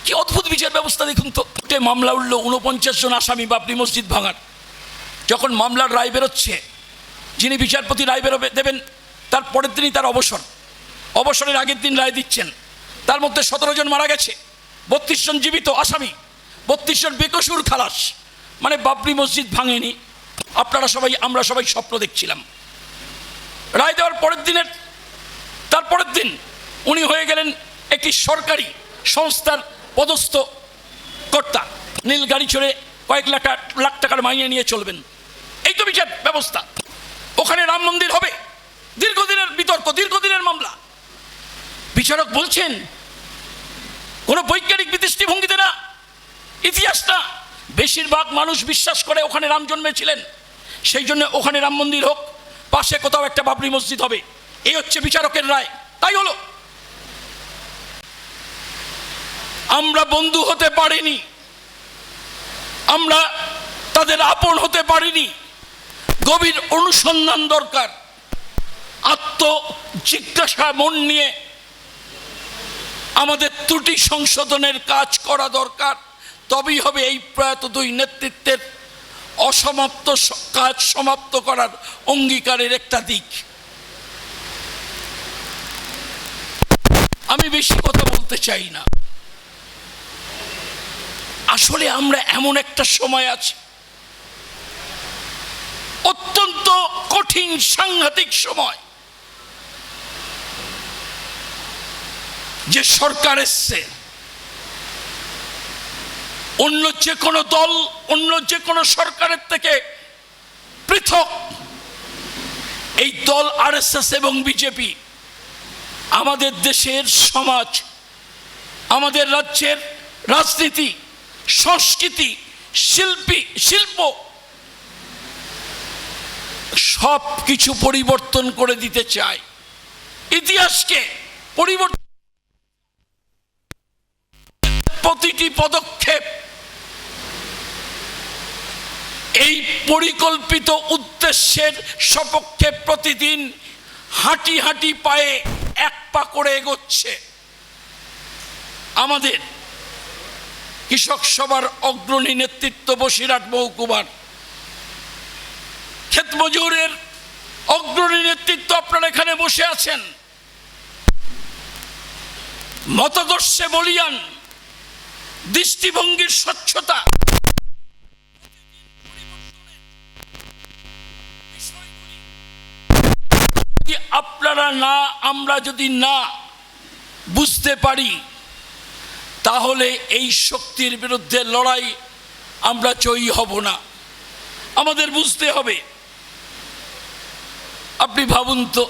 কি অদ্ভুত বিচার ব্যবস্থা দেখুন তো। মামলা উঠল 49 জন আসামি বাবরি মসজিদ ভাঙার। যখন মামলার রায় বেরোচ্ছে, যিনি বিচারপতি রায় দেবেন তার পরের দিনই তার অবসরের আগের দিন রায় দিচ্ছেন। তার মধ্যে 17 জন মারা গেছে, 32 জন জীবিত আসামি, 32 জন বেকসুর খালাস। মানে বাবরি মসজিদ ভাঙেনি। আমরা সবাই স্বপ্ন দেখছিলাম। রায় দেওয়ার তারপরের দিন উনি হয়ে গেলেন একটি সরকারি সংস্থার পদস্থ কর্তা। নীল গাড়ি চড়ে কয়েক লাখ টাকার মাইনে নিয়ে চলবেন। এই তো বিচার ব্যবস্থা। ওখানে রাম মন্দির হবে, দীর্ঘদিনের বিতর্ক, দীর্ঘদিনের মামলা। বিচারক বলছেন কোনো বৈজ্ঞানিক দৃষ্টিভঙ্গিতে না, ইতিহাস না, বেশিরভাগ মানুষ বিশ্বাস করে ওখানে রাম জন্মেছিলেন, সেই জন্য ওখানে রাম মন্দির হোক, পাশে কোথাও একটা বাবরি মসজিদ হবে। এই হচ্ছে বিচারকের রায়। তাই হলো। আমরা বন্ধু হতে পারিনি, আমরা তাদের আপন হতে পারিনি। গভীর অনুসন্ধান দরকার, আত্মজিজ্ঞাসা মন নিয়ে আমাদের ত্রুটি সংশোধনের কাজ করা দরকার। তবেই হবে এই প্রয়াত দুই নেতৃত্বের অসমাপ্ত কাজ সমাপ্ত করার অঙ্গীকারের একটা দিক। আমি বেশি কথা বলতে চাই না। আসলে আমরা এমন একটা সময় আছি, অত্যন্ত কঠিন সাংঘাতিক সময়, যে সরকার এসছে, অন্য যে কোনো দল, অন্য যে কোনো সরকারের থেকে পৃথক এই দল আরএসএস এবং বিজেপি আমাদের দেশের সমাজ, আমাদের রাজ্যের রাজনীতি, সংস্কৃতি, শিল্প সব কিছু পরিবর্তন করে দিতে চায়। ইতিহাসকে পরিবর্তন, প্রতিটি পদক্ষেপ এই পরিকল্পিত উদ্দেশ্যের সপক্ষে প্রতিদিন হাঁটি হাঁটি পায়ে এক পা করে এগোচ্ছে। আমাদের কৃষক সভার অগ্রণী নেতৃত্ব বসিরহাট মহকুমার, ক্ষেত মজুরের অগ্রণী নেতৃত্ব আপনারা এখানে বসে আছেন, মতাদর্শে বলিয়ান, দৃষ্টিভঙ্গির স্বচ্ছতা, আমরা যদি না বুঝতে পারি, তাহলে এই শক্তির বিরুদ্ধে লড়াই আমরা জয়ী হব না। আমাদের বুঝতে হবে। আপনি ভাবুন তো,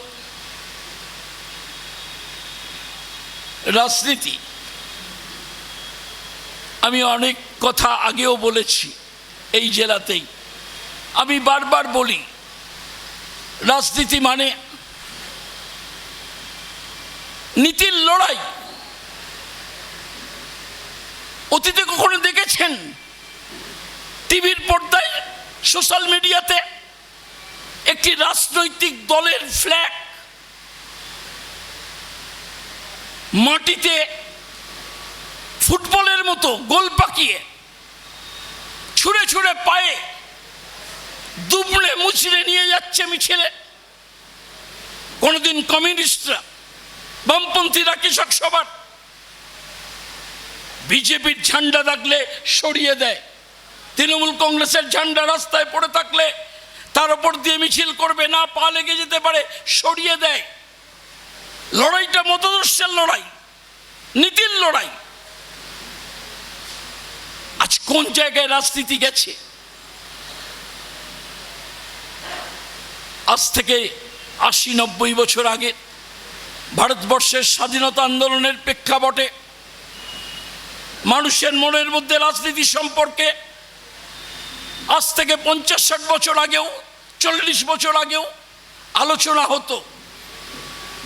রাজনীতি, আমি অনেক কথা আগেও বলেছি এই জেলাতেই, আমি বারবার বলি, রাজনীতি মানে নীতির লড়াই। অতীতে কখনো দেখেছেন টিভির পর্দায়, সোশ্যাল মিডিয়াতে একটি রাজনৈতিক দলের ফ্ল্যাগ মাটিতে ফুটবলের মতো গোল পাকিয়ে ছুঁড়ে ছুঁড়ে পায়ে দুবড়ে মুচড়ে নিয়ে যাচ্ছে মিছিলে? কোনোদিন কমিউনিস্টরা, বামপন্থীরা, কৃষক সভার বিজেপির ঝান্ডা থাকলে সরিয়ে দেয়, তৃণমূল কংগ্রেসের ঝান্ডা রাস্তায় পড়ে থাকলে তার উপর দিয়ে মিছিল করবে, না পা লেগে যেতে পারে, সরিয়ে দেয়। লড়াইটা মতাদর্শের লড়াই, নীতির লড়াই। আজ কোন জায়গায় রাজনীতি গেছে? আজ থেকে 80-90 বছর আগে ভারতবর্ষের স্বাধীনতা আন্দোলনের প্রেক্ষাপটে মানুষের মনের মধ্যে রাজনীতি সম্পর্কে আজ থেকে 50-60 বছর আগেও, 40 বছর আগেও আলোচনা হতো।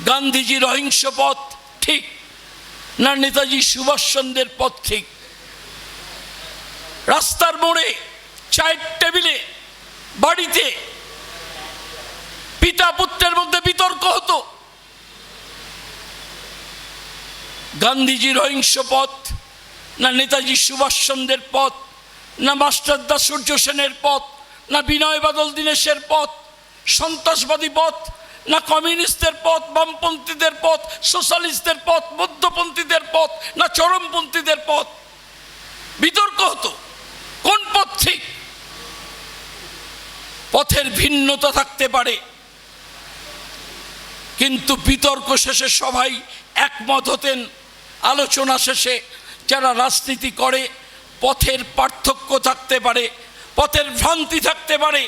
গান্ধীজির অহিংস পথ ঠিক না নেতাজি সুভাষচন্দ্রের পথ ঠিক? রাস্তার মোড়ে, চায়ের টেবিলে, বাড়িতে পিতা পুত্রের মধ্যে বিতর্ক হতো। গান্ধীজির অহিংস পথ না নেতাজি সুভাষচন্দ্রের পথ, না মাস্টারদা সূর্য সেনের পথ, না বিনয় বাদল দীনেশের পথ, সন্ত্রাসবাদী পথ, না কমিউনিস্টদের পথ, বামপন্থীদের পথ, সোশ্যালিস্টদের পথ, মধ্যপন্থীদের পথ, না চরমপন্থীদের পথ। বিতর্ক হতো কোন পথ ঠিক। পথের ভিন্নতা থাকতে পারে, কিন্তু বিতর্ক শেষে সবাই একমত হতেন। আলোচনা শেষে যারা রাজনীতি করে পথের পার্থক্য থাকতে পারে, পথের ভ্রান্তি থাকতে পারে,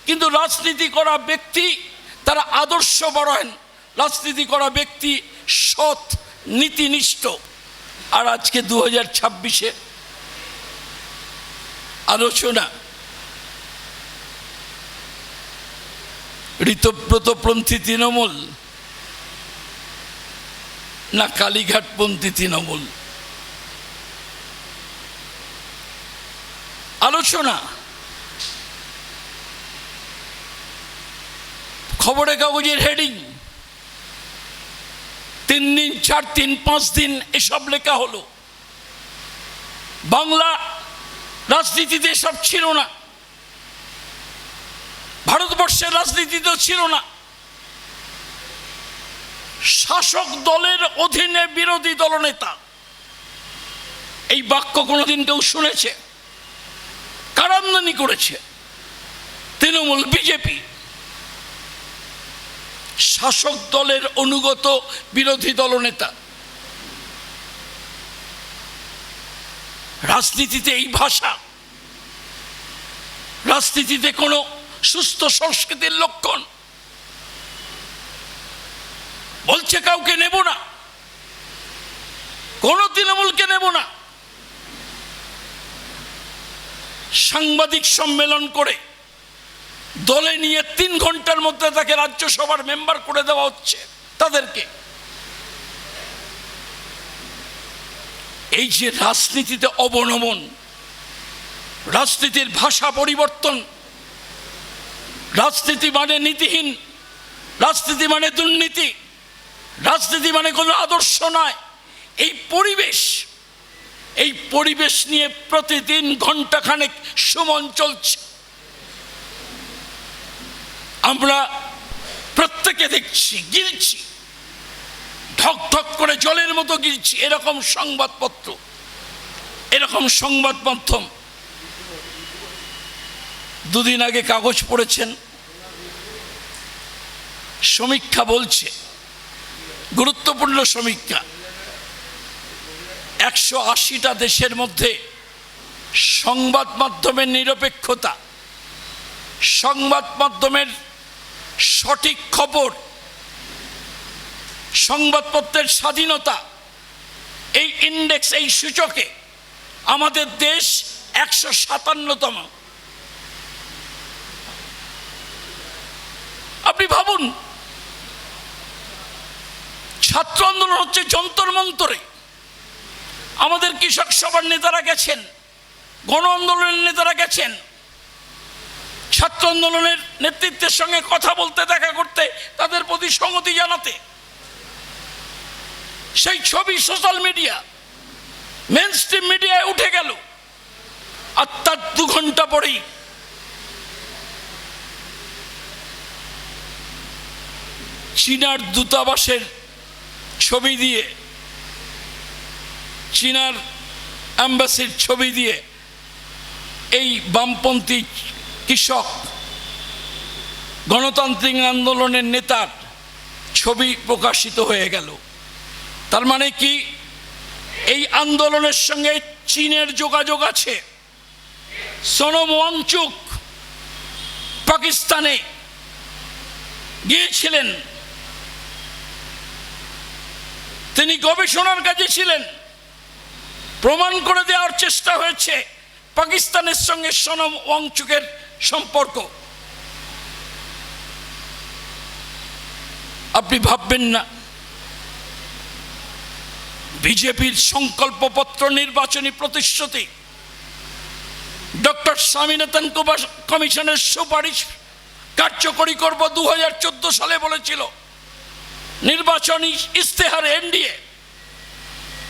কিন্তু রাজনীতি করা ব্যক্তি তারা আদর্শপরায়ণ, রাজনীতি করা ব্যক্তি সৎ নীতিনিষ্ঠ। আর আজকে 2026-এ আলোচনা ঋতব্রতপন্থী তৃণমূল না কালীঘাটপন্থী তৃণমূল। আলোচনা খবরের কাগজের হেডিং, 3 দিন 4 দিন 5 দিন এসব লেখা হলো। বাংলা রাজনীতিতে এসব ছিল না, ভারতবর্ষের রাজনীতিতেও ছিল না। শাসক দলের অধীনে বিরোধী দলনেতা, এই বাক্য কোনোদিন কেউ শুনেছে? কারামদানি করেছে তৃণমূল, বিজেপি। শাসক দলের অনুগত বিরোধী দলনেতা। রাজনীতিতে এই ভাষা, রাজনীতিতে কোনো সুস্থ সংস্কৃতির লক্ষণ। বলছে কাউকে নেব না, কোন তৃণমূলকে নেব না। সাংবাদিক সম্মেলন করে দলে নিয়ে 3 ঘন্টার মধ্যে তাকে রাজ্যসভার মেম্বার করে দেওয়া হচ্ছে তাদেরকে। এই যে রাজনীতিতে অবনমন, রাজনীতির ভাষা পরিবর্তন, রাজনীতি মানে নীতিহীন, রাজনীতি মানে দুর্নীতি, রাজনীতি মানে কোনো আদর্শ নয়, এই পরিবেশ নিয়ে প্রতিদিন ঘন্টাখানেক সুমন চলছে। আমরা প্রত্যেকে দেখছি, গিলছি, ঢক ঢক করে জলের মতো গিলছি এরকম সংবাদপত্র, এরকম সংবাদ মাধ্যম। 2 দিন আগে কাগজ পড়েছেন, সমীক্ষা বলছে, গুরুত্বপূর্ণ সমীক্ষা, 180টা দেশের মধ্যে সংবাদ মাধ্যমের নিরপেক্ষতা, সংবাদ মাধ্যমের সঠিক খবর, সংবাদপত্রের স্বাধীনতা, এই ইন্ডেক্স, এই সূচকে আমাদের দেশ 157তম। আপনি ভাবুন, ছাত্র আন্দোলন হচ্ছে যন্তর মন্তরে, আমাদের কৃষক সভার নেতারা গেছেন, গণ আন্দোলনের নেতারা গেছেন, ছাত্র আন্দোলনের নেতৃত্বের সঙ্গে কথা বলতে, দেখা করতে, তাদের প্রতি সংহতি জানাতে। সেই ছবি সোশ্যাল মিডিয়া, মেইনস্ট্রিম মিডিয়ায় উঠে গেল। আর তার 2 ঘন্টা পরেই চীনার দূতাবাসের ছবি দিয়ে, চীনার অ্যাম্বাসির ছবি দিয়ে এই বামপন্থী কৃষক গণতান্ত্রিক আন্দোলনের নেতার ছবি প্রকাশিত হয়ে গেল। তার মানে কি এই আন্দোলনের সঙ্গে চীনের যোগাযোগ আছে? সোনম ওয়াংচুক পাকিস্তানে গিয়েছিলেন, তিনি গবেষণার কাজে ছিলেন, প্রমাণ করে দেওয়ার চেষ্টা হয়েছে পাকিস্তানের সঙ্গে সোনম ওয়াংচুকের সম্পর্ক। আপনি ভাববেন না বিজেপির সংকল্পপত্র, নির্বাচনী প্রতিশ্রুতি, ডক্টর স্বামীনাথন কমিশনের সুপারিশ কার্যকরী করব 2014 সালে বলেছিল, নির্বাচনী ইস্তেহারে এনডিএ।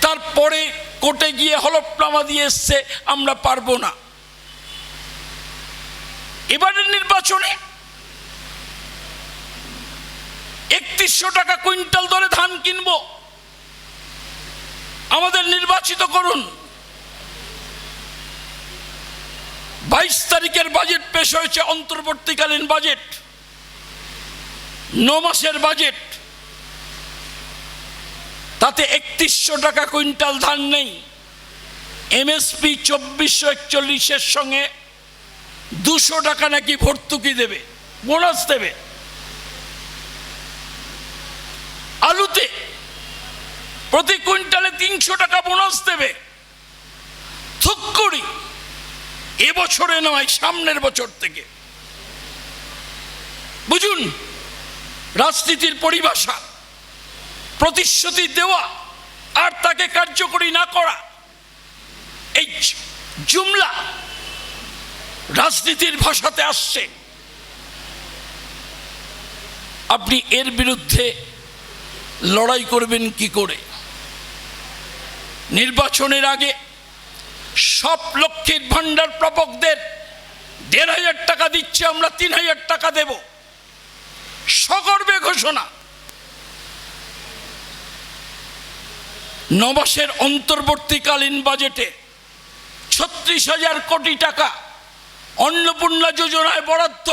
তারপরে কোর্টে গিয়ে হলফনামা দিয়ে এসছে আমরা পারবো না। এবারের নির্বাচনে ৩১০০ টাকা কুইন্টাল দরে ধান কিনবো, আমাদের নির্বাচিত করুন। ২২ তারিখের বাজেট পেশ হয়েছে, অন্তর্বর্তীকালীন বাজেট, ৯ মাসের বাজেট। তাতে ৩১০০ টাকা কুইন্টাল ধান নেই। এমএসপি ২৪৪১-এর সঙ্গে ২০০ টাকা নাকি ভর্তুকি দেবে, বোনাস দেবে। আলুতে প্রতি কুইন্টালে ৩০০ টাকা বোনাস দেবে। থুক্কুড়ি এবছরে নয়, সামনের বছর থেকে। বুঝুন রাজনীতির পরিভাষা, প্রতিশ্রুতি দেওয়া আর তাকে কার্যকরী না করা, এই জুমলা রাজনীতির ভাষাতে আসছে। আপনি এর বিরুদ্ধে লড়াই করবেন কি করে? নির্বাচনের আগে সব লক্ষ্মীর ভান্ডার প্রাপকদের ১৫০০ টাকা দিচ্ছে, আমরা ৩০০০ টাকা দেব, সগর্বে ঘোষণা। ৯ মাসের অন্তর্বর্তীকালীন বাজেটে ৩৬,০০০ কোটি টাকা অন্নপূর্ণা যোজনায় বরাদ্দ।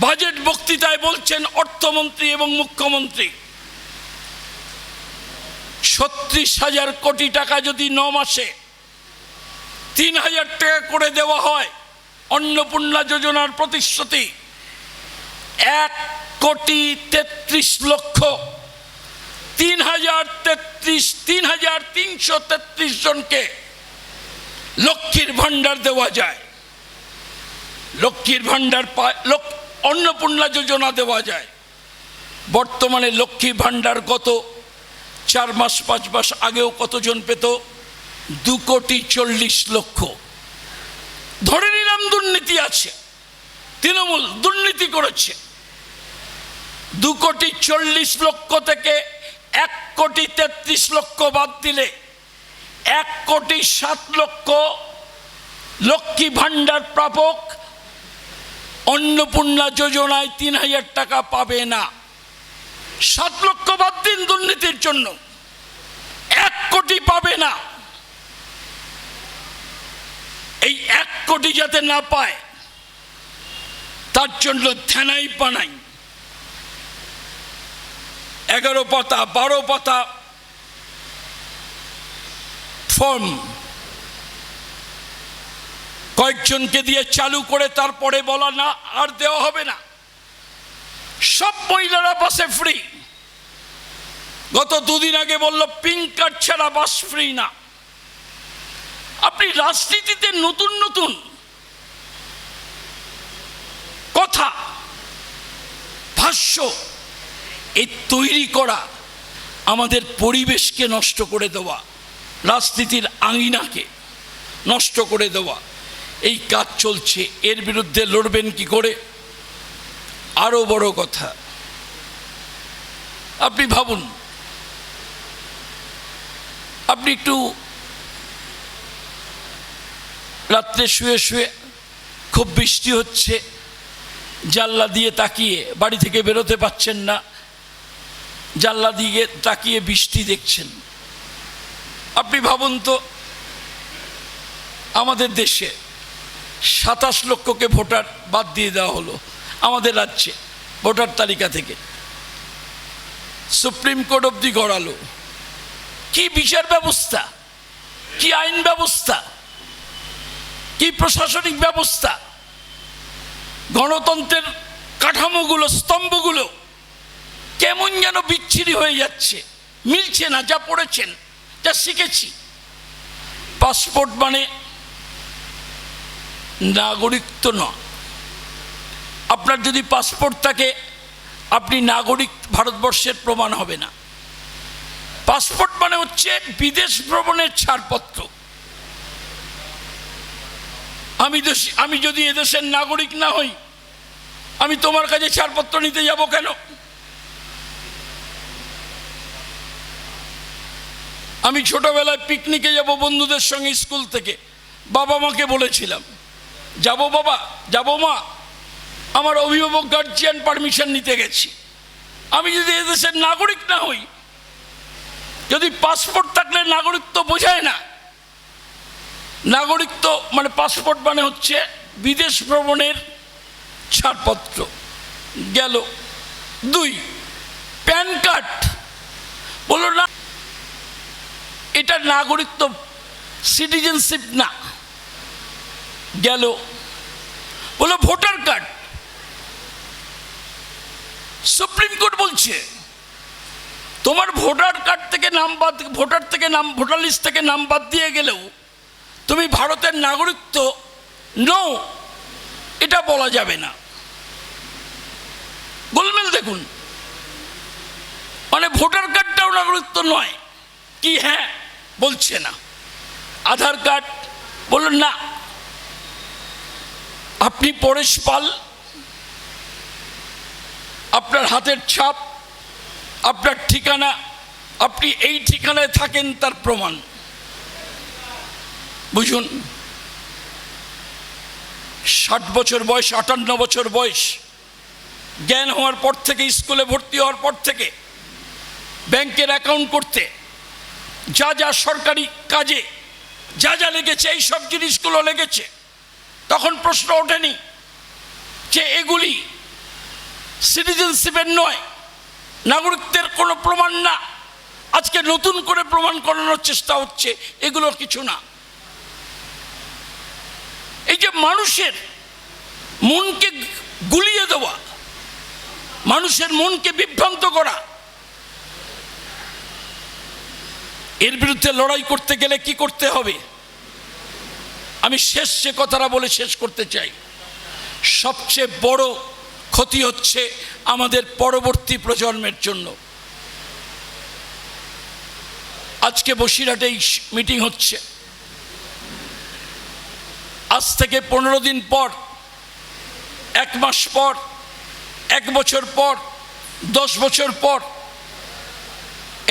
বাজেট বক্তৃতায় বলছেন অর্থমন্ত্রী এবং মুখ্যমন্ত্রী, ৩৬,০০০ কোটি টাকা যদি ৯ মাসে ৩,০০০ টাকা করে দেওয়া হয়, অন্নপূর্ণা যোজনার প্রতিশ্রুতি ১,৩৩,৩৩,৩৩৩ জনকে লক্ষ্মীর ভান্ডার দেওয়া যায়, লক্ষ্মীর ভান্ডার অন্নপূর্ণা যোজনা দেওয়া যায়। বর্তমানে লক্ষ্মী ভান্ডার গত 4 মাস 5 মাস আগেও কতজন পেত? 2,40,00,000। ধরে নিলাম দুর্নীতি আছে, তৃণমূল দুর্নীতি করেছে, 2,40,00,000 থেকে 1,33,00,000 বাদ দিলে 1,07,00,000 লক্ষ্মী ভান্ডার প্রাপক অন্নপূর্ণা যোজনায় ৩,০০০ টাকা পাবে না। 7 লক্ষ বাদ দিন দুর্নীতির জন্য, 1 কোটি পাবে না। এই 1 কোটি যাতে না পায় তার জন্য থানাই বানাই 11 পাতা 12 পাতা ফর্ম কয়েকজনকে দিয়ে চালু করে তারপরে বলা না আর দেওয়া হবে না। সব মহিলারা বাসে ফ্রি। গত 2 দিন আগে বলল পিঙ্ক কার্ড ছাড়া বাস ফ্রি না। আপনি রাজনীতিতে নতুন নতুন কথা ভাষ্য এই তৈরি করা, আমাদের পরিবেশকে নষ্ট করে দেওয়া, রাজনীতির আঙিনাকে নষ্ট করে দেওয়া, এই কাজ চলছে। এর বিরুদ্ধে লড়বেন কি করে? আরো বড় কথা, আপনি ভাবুন, আপনি একটু রাত্রে শুয়ে শুয়ে খুব বৃষ্টি হচ্ছে, জানলা দিয়ে তাকিয়ে বাড়ি থেকে বেরোতে পারছেন না, জানলা দিয়ে তাকিয়ে বৃষ্টি দেখছেন। আপনি ভাবুন তো, আমাদের দেশে 27 লক্ষকে ভোটার বাদ দিয়ে দেওয়া হলো আমাদের রাজ্যে ভোটার তালিকা থেকে, সুপ্রিম কোর্ট অবধি গড়ালো। কি বিচার ব্যবস্থা, কি আইন ব্যবস্থা, কি প্রশাসনিক ব্যবস্থা, গণতন্ত্রের কাঠামোগুলো, স্তম্ভগুলো কেমন যেন বিচ্ছিরি হয়ে যাচ্ছে, মিলছে না। যা পড়েছেন, যা শিখেছি, পাসপোর্ট মানে নাগরিকত্ব নয়। আপনার যদি পাসপোর্ট থাকে আপনি নাগরিক ভারতবর্ষের প্রমাণ হবে না। পাসপোর্ট মানে হচ্ছে বিদেশ ভ্রমণের ছাড়পত্র। আমি যদি এদেশের নাগরিক না হই, আমি তোমার কাছে ছাড়পত্র নিতে যাব কেন? আমি ছোটবেলায় পিকনিকে যাব বন্ধুদের সঙ্গে স্কুল থেকে, বাবা মাকে বলেছিলাম যাব বাবা, যাব মা, আমার অভিভাবক গার্জিয়ান পারমিশন নিতে গেছি। আমি যদি এদেশের নাগরিক না হই, যদি পাসপোর্ট থাকলে নাগরিকত্ব বোঝায় না। নাগরিকত্ব মানে পাসপোর্ট মানে হচ্ছে বিদেশ ভ্রমণের ছাড়পত্র গেল। 2 প্যান কার্ড, বলল না এটা নাগরিকত্ব, সিটিজেনশিপ না, গেল। বললো ভোটার কার্ড, সুপ্রিম কোর্ট বলছে তোমার ভোটার কার্ড থেকে নাম বাদ, ভোটার লিস্ট থেকে নাম বাদ দিয়ে গেলেও তুমি ভারতের নাগরিকত্ব নও, এটা বলা যাবে না। গোলমেল দেখুন, মানে ভোটার কার্ডটাও নাগরিকত্ব নয় কি? হ্যাঁ, বলছে না। আধার কার্ড, বলুন না আপনি পরেশ পাল, আপনার হাতের ছাপ, আপনার ঠিকানা, আপনি এই ঠিকানায় থাকেন তার প্রমাণ। বুঝুন, 60 বছর বয়স, 58 বছর বয়স, জ্ঞান হওয়ার পর থেকে, স্কুলে ভর্তি হওয়ার পর থেকে, ব্যাংকের অ্যাকাউন্ট করতে, যা যা সরকারি কাজে যা যা লেগেছে, এই সব জিনিসগুলো লেগেছে। তখন প্রশ্ন ওঠেনি যে এগুলি সিটিজেনশিপের নয়, নাগরিকত্বের কোনো প্রমাণ না। আজকে নতুন করে প্রমাণ করানোর চেষ্টা হচ্ছে এগুলো কিছু না। এই যে মানুষের মনকে গুলিয়ে দেওয়া, মানুষের মনকে বিভ্রান্ত করা, এর বিরুদ্ধে লড়াই করতে গেলে কি করতে হবে? আমি শেষ যে কথাটা বলে শেষ করতে চাই, সবচেয়ে বড় ক্ষতি হচ্ছে আমাদের পরবর্তী প্রজন্মের জন্য। আজকে বসিরহাটে মিটিং হচ্ছে, আজ থেকে 15 দিন পর, 1 মাস পর, 1 বছর পর, 10 বছর পর,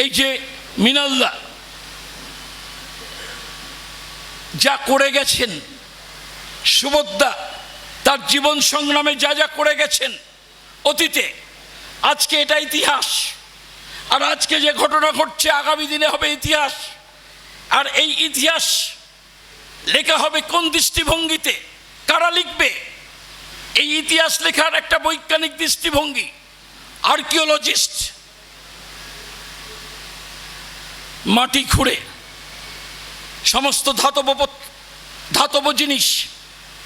এই যে মিনালদা যা করে গেছেন, সুবোধদা তার জীবন সংগ্রামে যা যা করে গেছেন অতীতে, আজকে এটা ইতিহাস। আর আজকে যে ঘটনা ঘটছে আগামী দিনে হবে ইতিহাস। আর এই ইতিহাস লেখা হবে কোন দৃষ্টিভঙ্গিতে, কারা লিখবে? এই ইতিহাস লেখার একটা বৈজ্ঞানিক দৃষ্টিভঙ্গি, আর্কিওলজিস্ট মাটি খুঁড়ে সমস্ত ধাতব জিনিস,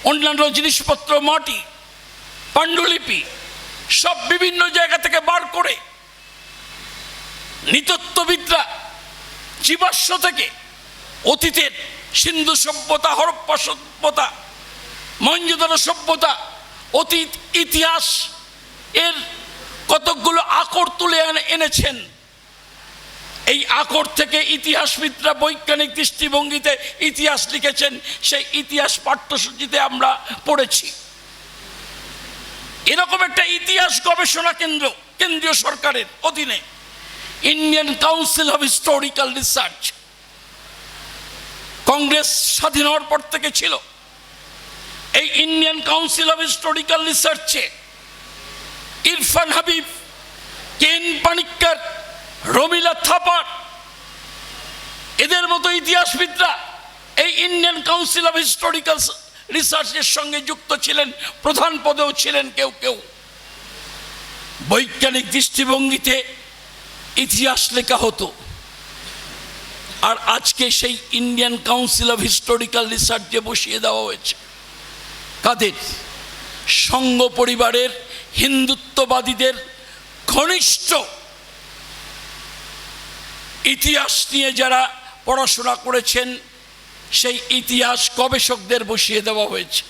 অন্যান্য জিনিসপত্র, মাটি, পাণ্ডুলিপি সব বিভিন্ন জায়গা থেকে বার করে, নৃতত্ত্ববিদরা জীবাশ্ম থেকে অতীতের সিন্ধু সভ্যতা, হরপ্পা সভ্যতা, মহেঞ্জোদারো সভ্যতা, অতীত ইতিহাস এর কতকগুলো আকর তুলে এনেছেন। এই আকর থেকে ইতিহাসবিদরা বৈজ্ঞানিক দৃষ্টিভঙ্গিতে ইতিহাস লিখেছেন। সেই ইতিহাস পাঠ্যসূচিতে আমরা পড়েছি। এরকম একটা ইতিহাস গবেষণা কেন্দ্র কেন্দ্রীয় সরকারের অধীনে, Indian Council of Historical Research, Congress স্বাধীন হওয়ার পর থেকে ছিল। এই ইন্ডিয়ান কাউন্সিল অফ হিস্টোরিক্যাল রিসার্চে ইরফান হাবিব, কেন পানিক্কর, রমিলা থাপার, এদের মতো ইতিহাসবিদরা এই ইন্ডিয়ান কাউন্সিল অফ হিস্টোরিক্যাল রিসার্চের সঙ্গে যুক্ত ছিলেন, প্রধান পদেও ছিলেন কেউ কেউ। বৈজ্ঞানিক দৃষ্টিভঙ্গিতে ইতিহাস লেখা হতো। আর আজকে সেই ইন্ডিয়ান কাউন্সিল অফ হিস্টোরিক্যাল রিসার্চে বসিয়ে দেওয়া হয়েছে কাদের? সংঘ পরিবারের হিন্দুত্ববাদীদের ঘনিষ্ঠ ইতিহাস নিয়ে যারা পড়াশোনা করেছেন সেই ইতিহাস গবেষকদের বসিয়ে দেওয়া হয়েছে।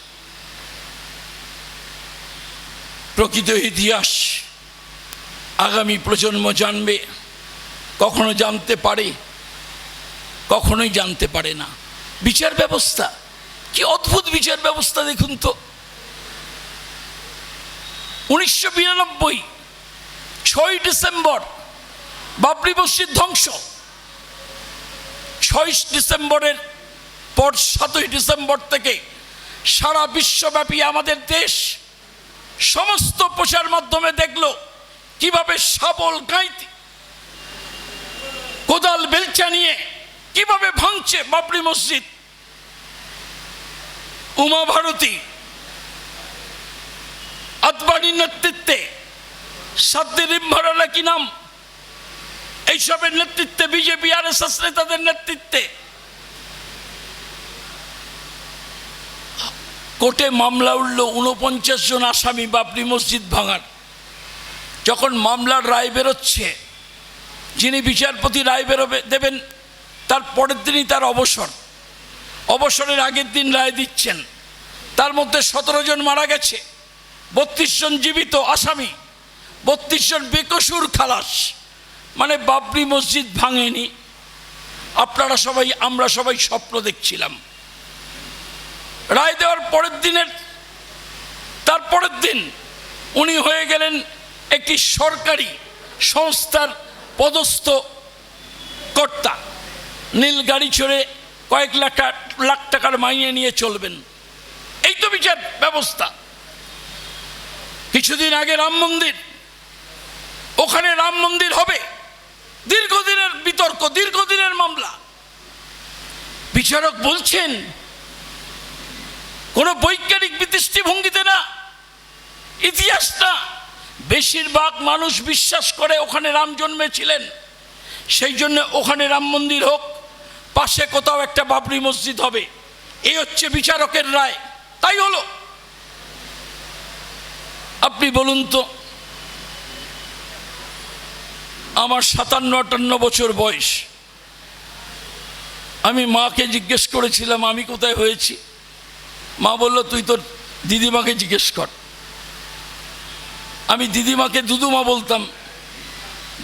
প্রকৃত ইতিহাস আগামী প্রজন্ম জানবে, কখনো জানতে পারে, কখনোই জানতে পারে না। বিচার ব্যবস্থা কি অদ্ভুত বিচার ব্যবস্থা দেখুন তো। 1992 6ই ডিসেম্বর বাবরি মসজিদ ধ্বংস, 6 ডিসেম্বরের পর 7ই ডিসেম্বর থেকে সারা বিশ্বব্যাপী আমাদের দেশ সমস্ত প্রচার মাধ্যমে দেখলো কিভাবে শাবল গাঁইতি কোদাল বেলচা নিয়ে কিভাবে ভাঙছে বাবরি মসজিদ, উমা ভারতী আদবানির নেতৃত্বে, সাদ্দার ইমরান কি নাম, এইসবের নেতৃত্বে, বিজেপি আরএসএস নেতাদের নেতৃত্বে কোর্টে মামলা উঠল 49 জন আসামি বাবরি মসজিদ ভাঙার। যখন মামলার রায় বেরোচ্ছে, যিনি বিচারপতি রায় দেবেন তার পরের দিনই তার অবসরের আগের দিন রায় দিচ্ছেন। তার মধ্যে 17 জন মারা গেছে, 32 জন জীবিত আসামি, 32 জন বেকসুর খালাস। মানে বাবরি মসজিদ ভাঙেনি। আমরা সবাই স্বপ্ন দেখছিলাম। রায় দেওয়ার তারপরের দিন উনি হয়ে গেলেন একটি সরকারি সংস্থার পদস্থ কর্তা। নীল গাড়ি চড়ে কয়েক লাখ টাকার মাইনে নিয়ে চলবেন। এই তো বিচার ব্যবস্থা। কিছুদিন আগে রাম মন্দির, ওখানে রাম মন্দির হবে, দীর্ঘদিনের বিতর্ক, দীর্ঘদিনের মামলা। বিচারক বলছেন কোন বৈজ্ঞানিক দৃষ্টিভঙ্গিতে না, ইতিহাস না, বেশিরভাগ মানুষ বিশ্বাস করে ওখানে রাম জন্মেছিলেন, সেই জন্য ওখানে রাম মন্দির হোক, পাশে কোথাও একটা বাবরি মসজিদ হবে। এই হচ্ছে বিচারকের রায়। তাই হলো। আপনি বলুন তো, আমার 57-58 বছর বয়স। আমি মাকে জিজ্ঞেস করেছিলাম আমি কোথায় হয়েছি। মা বলল তুই তোর দিদিমাকে জিজ্ঞেস কর। আমি দিদিমাকে দুদুমা বলতাম।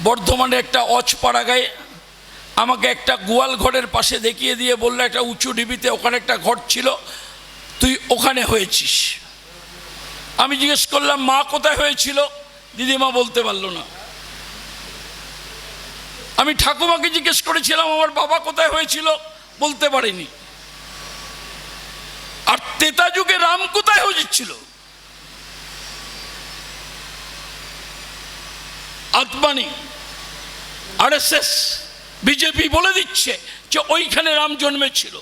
বর্ধমানে একটা অচপাড়া গায়ে আমাকে একটা গোয়াল ঘরের পাশে দেখিয়ে দিয়ে বললো একটা উঁচু ঢিবিতে ওখানে একটা ঘর ছিল, তুই ওখানে হয়েছিস। আমি জিজ্ঞেস করলাম মা কোথায় হয়েছিল, দিদিমা বলতে পারলো না। আমি ঠাকুমাকে জিজ্ঞেস করেছিলাম আমার বাবা কোথায় হয়েছিল, বলতে পারেনি। আর ত্রেতা যুগে রাম কোথায় হয়েছিল? আদবানি, আরএসএস, বিজেপি বলে দিচ্ছে যে ওইখানে রাম জন্মেছিল।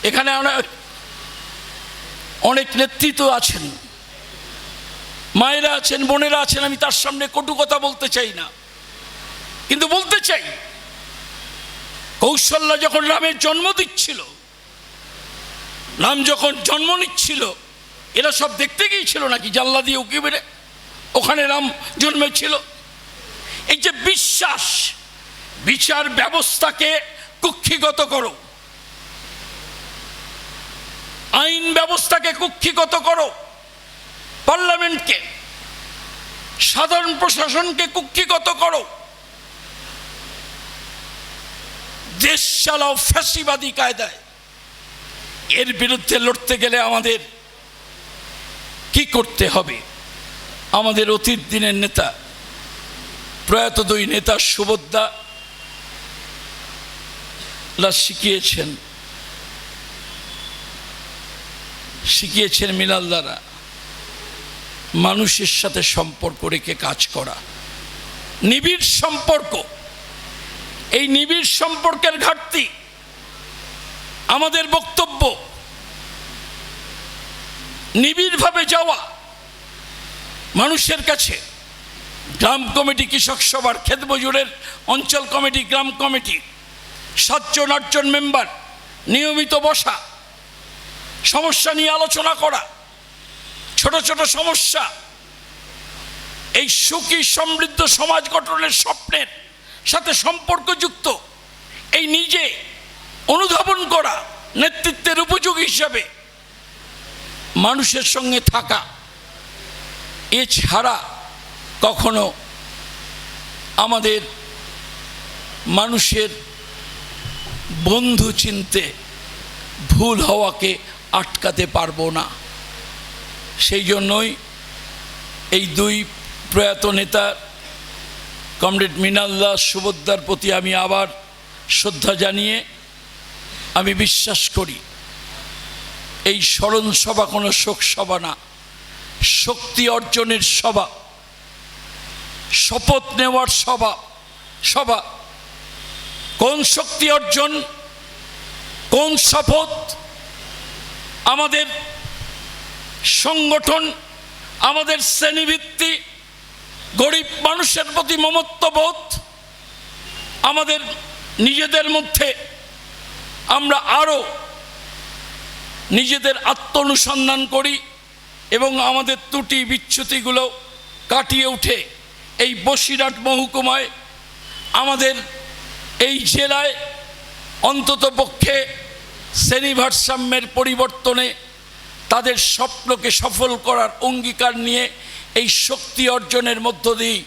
এখানে অনেক নেতৃত্ব আছেন, মায়েরা আছেন, বোনেরা আছেন। আমি তার সামনে কটু কথা বলতে চাই না, কিন্তু বলতে চাই কৌশল্যা যখন রামের জন্ম দিচ্ছিল, রাম যখন জন্ম নিচ্ছিল, এরা সব দেখতে গিয়েছিল নাকি জানলা দিয়ে উকি বেড়ে ওখানে রাম জন্মেছিল? এই যে বিশ্বাস, বিচার ব্যবস্থাকে কুক্ষিগত করো, আইন ব্যবস্থাকে কুক্ষিগত করো, পার্লামেন্টকে, সাধারণ প্রশাসনকে কুক্ষিগত করো, দেশ চালাও ফ্যাসিবাদী কায়দায়। এর বিরুদ্ধে লড়তে গেলে আমাদের কি করতে হবে? আমাদের অতীত দিনের নেতা, প্রয়াত দুই নেতা সুবোধদা শিখিয়েছেন মিনালদারা মানুষের সাথে সম্পর্ক রেখে কাজ করা, নিবিড় সম্পর্ক। এই নিবিড় সম্পর্কের ঘাটতি। আমাদের বক্তব্য নিবিড়ভাবে যাওয়া মানুষের কাছে। গ্রাম কমিটি, কৃষক সভার, ক্ষেত মজুরের অঞ্চল কমিটি, গ্রাম কমিটি, 7 জন 8 জন মেম্বার নিয়মিত বসা, সমস্যা নিয়ে আলোচনা করা, ছোট ছোট সমস্যা, এই সুখী সমৃদ্ধ সমাজ গঠনের স্বপ্নের সাথে সম্পর্কযুক্ত, এই নিজে অনুধাবন করা, নেতৃত্বের উপযোগী হিসাবে মানুষের সঙ্গে থাকা। এছাড়া কখনো আমাদের মানুষের বন্ধু চিনতে ভুল হওয়াকে আটকাতে পারবো না। সেই জন্যই এই দুই প্রয়াত নেতা কমরেড মৃণাল দাস, সুবোধদার প্রতি আমি আবার শ্রদ্ধা জানিয়ে আমি বিশ্বাস করি এই স্মরণ সভা কোনো শোক সভা না, শক্তি অর্জনের সভা, শপথ নেওয়ার সভা। কোন শক্তি অর্জন, কোন শপথ? আমাদের সংগঠন, আমাদের শ্রেণীভিত্তি, গরিব মানুষের প্রতি মমত্ববোধ, আমাদের নিজেদের মধ্যে আমরা আরও নিজেদের আত্মনুসন্ধান করি এবং আমাদের ত্রুটি বিচ্যুতিগুলো কাটিয়ে উঠে এই বসিরহাট মহকুমায়, আমাদের এই জেলায় অন্ততপক্ষে শ্রেণী ভারসাম্যের পরিবর্তনে তাদের স্বপ্নকে সফল করার অঙ্গীকার নিয়ে এই শক্তি অর্জনের মধ্য দিয়ে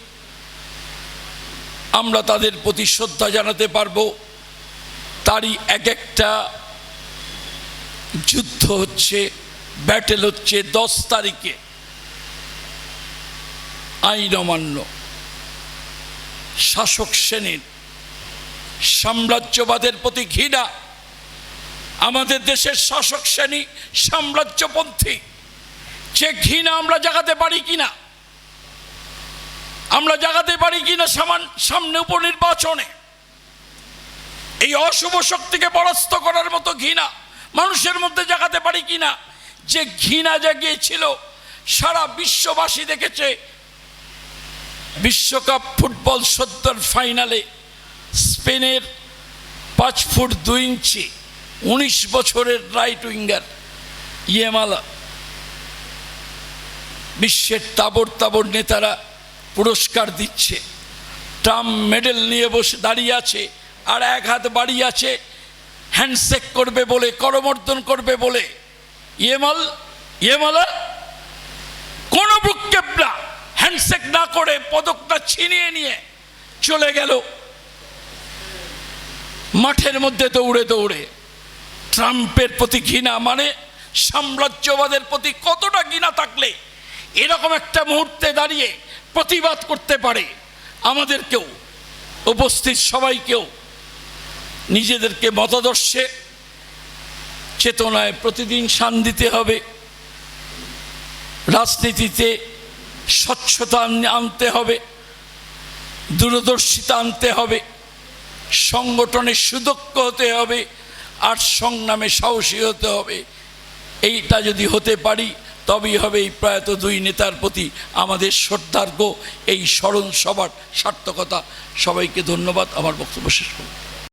আমরা তাদের প্রতি শ্রদ্ধা জানাতে পারব। তারই এক একটা যুদ্ধ হচ্ছে, ব্যাটেল হচ্ছে 10 তারিখে আইন অমান্য, শাসক শ্রেণীর সাম্রাজ্যবাদের প্রতি ঘৃণা। আমাদের দেশের শাসক শ্রেণী সাম্রাজ্যপন্থী, যে ঘৃণা আমরা জাগাতে পারি কিনা, সামনে উপনির্বাচনে এই অশুভ শক্তিকে পরাস্ত করার মতো ঘৃণা মানুষের মধ্যে জাগাতে পারি কিনা। যে ঘৃণা জাগিয়েছিল সারা বিশ্ববাসী দেখেছে। বিশ্বকাপ ফুটবল সদ্যর ফাইনালে স্পেনের 5 ফুট 2 ইঞ্চি 19 বছরের রাইট উইঙ্গার ইয়ামাল, বিশ্বের তাবড় নেতারা পুরস্কার দিচ্ছে, ট্রাম্প মেডেল নিয়ে বসে দাঁড়িয়ে আছে, আর এক হাত বাড়িয়ে আছে, হ্যান্ডশেক করবে বলে, করমর্দন করবে বলে। ইয়ামাল কোনো ভ্রুক্ষেপ না, হ্যান্ডশেক না করে পদকটা ছিনিয়ে নিয়ে চলে গেল মাঠের মধ্যে দৌড়ে। ট্রাম্পের প্রতি ঘৃণা মানে সাম্রাজ্যবাদের প্রতি কতটা ঘৃণা থাকলে এরকম একটা মুহূর্তে দাঁড়িয়ে প্রতিবাদ করতে পারে। আমাদেরকেও, উপস্থিত সবাইকেও নিজেদেরকে মতাদর্শে চেতনায় প্রতিদিন শান দিতে হবে। রাজনীতিতে স্বচ্ছতা আনতে হবে, দূরদর্শিতা আনতে হবে, সংগঠনে সুদক্ষ হতে হবে, আর সংগ্রামে সাহসী হতে হবে। এইটা যদি হতে পারি তবেই হবে এই প্রয়াত 2 নেতার প্রতি আমাদের শ্রদ্ধার্ঘ্য এই স্মরণ সভার সার্থকতা। সবাইকে ধন্যবাদ। আমার বক্তব্য শেষ করব।